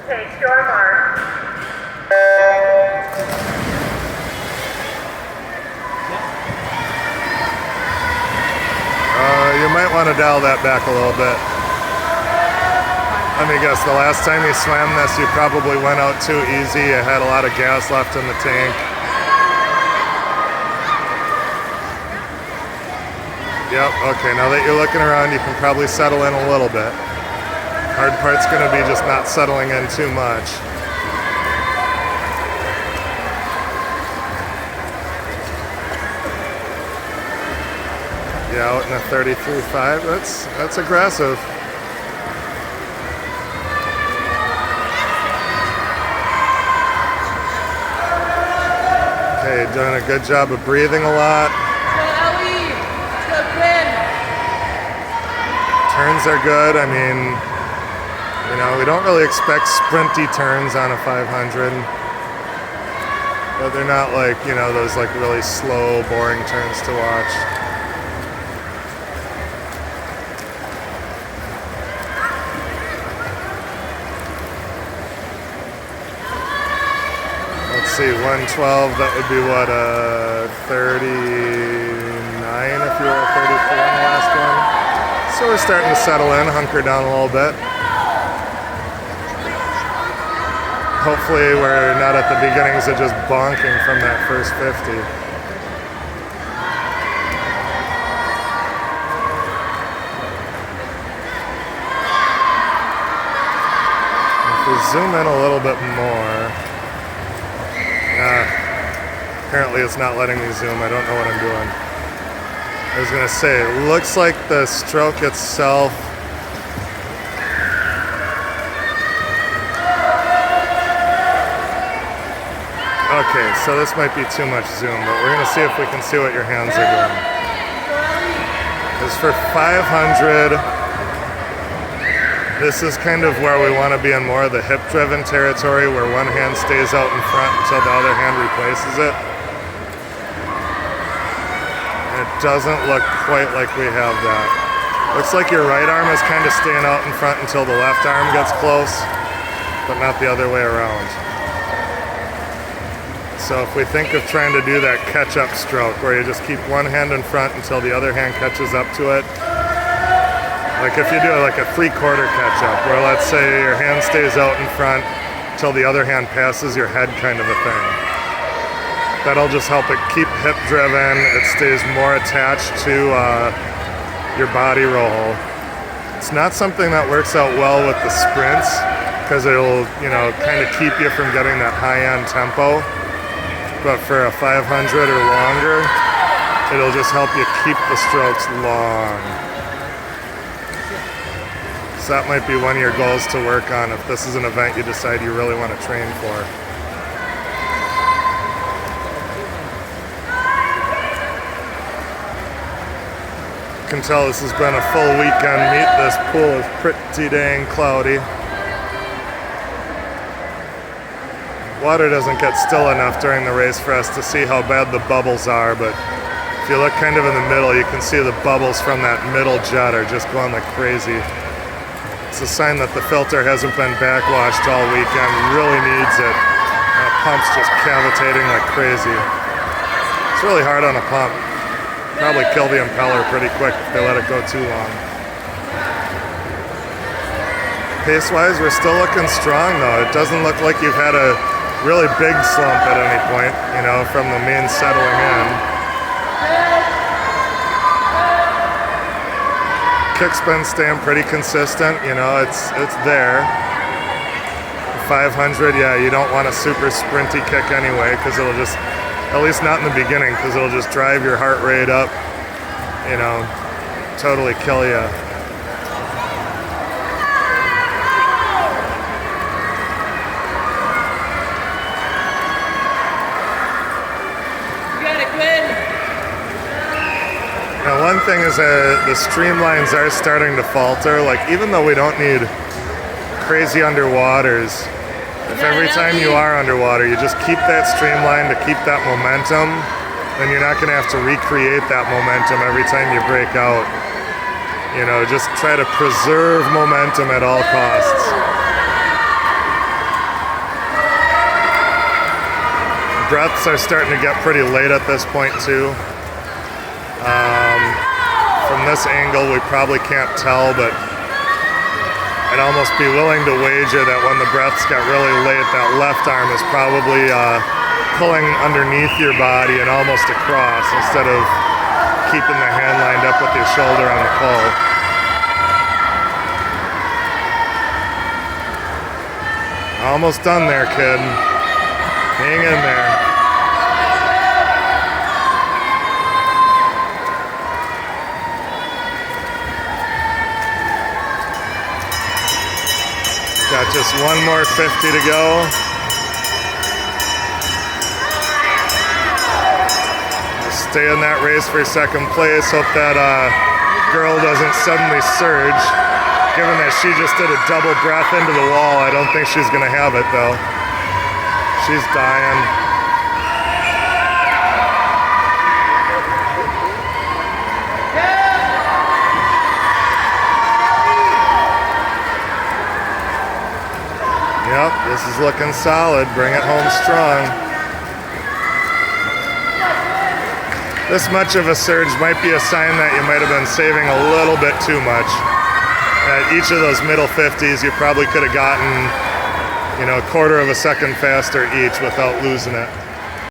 Take your mark. You might want to dial that back a little bit. Let me guess, the last time you swam this, you probably went out too easy. You had a lot of gas left in the tank. Yep, okay, now that you're looking around, you can probably settle in a little bit. Hard part's gonna be just not settling in too much. Yeah, out in a 33.5, that's aggressive. Okay, doing a good job of breathing a lot. Turns are good. I mean, you know, we don't really expect sprinty turns on a 500, but they're not like, you know, those like really slow, boring turns to watch. Let's see, 112, that would be what, 39 if you were a 34 in the last one. So we're starting to settle in, hunker down a little bit. Hopefully we're not at the beginnings of just bonking from that first 50. If we zoom in a little bit more, apparently it's not letting me zoom. I don't know what I'm doing. I was gonna say, it looks like the stroke itself okay, so this might be too much zoom, but we're gonna see if we can see what your hands are doing. Because for 500, this is kind of where we want to be in more of the hip-driven territory, where one hand stays out in front until the other hand replaces it. And it doesn't look quite like we have that. Looks like your right arm is kind of staying out in front until the left arm gets close, but not the other way around. So if we think of trying to do that catch-up stroke, where you just keep one hand in front until the other hand catches up to it, like if you do like a 3/4 catch-up, where let's say your hand stays out in front till the other hand passes your head kind of a thing. That'll just help it keep hip-driven. It stays more attached to your body roll. It's not something that works out well with the sprints, because it'll, you know, kind of keep you from getting that high-end tempo. But for a 500 or longer, it'll just help you keep the strokes long. So that might be one of your goals to work on if this is an event you decide you really want to train for. You can tell this has been a full weekend meet. This pool is pretty dang cloudy. Water doesn't get still enough during the race for us to see how bad the bubbles are, but if you look kind of in the middle, you can see the bubbles from that middle jet are just going like crazy. It's a sign that the filter hasn't been backwashed all weekend. Really needs it. The pump's just cavitating like crazy. It's really hard on a pump. Probably kill the impeller pretty quick if they let it go too long. Pace-wise, we're still looking strong though. It doesn't look like you've had a really big slump at any point, you know, from the main settling in. Kick's been staying pretty consistent, you know, it's there. 500, yeah, you don't want a super sprinty kick anyway, because it'll just, at least not in the beginning, because it'll just drive your heart rate up, you know, totally kill you. Now one thing is the streamlines are starting to falter. Like even though we don't need crazy underwaters, if every time you are underwater you just keep that streamline to keep that momentum, then you're not going to have to recreate that momentum every time you break out. You know, just try to preserve momentum at all costs. breaths are starting to get pretty late at this point too. From this angle we probably can't tell, but I'd almost be willing to wager that when the breaths got really late, that left arm is probably pulling underneath your body and almost across instead of keeping the hand lined up with your shoulder on the pull. Almost done there, kid. Hang in there. Got just one more 50 to go. Stay in that race for second place. Hope that girl doesn't suddenly surge. Given that she just did a double breath into the wall, I don't think she's gonna have it though. She's dying. Yep, this is looking solid. Bring it home strong. This much of a surge might be a sign that you might have been saving a little bit too much. At each of those middle 50s, you probably could have gotten, you know, a quarter of a second faster each without losing it.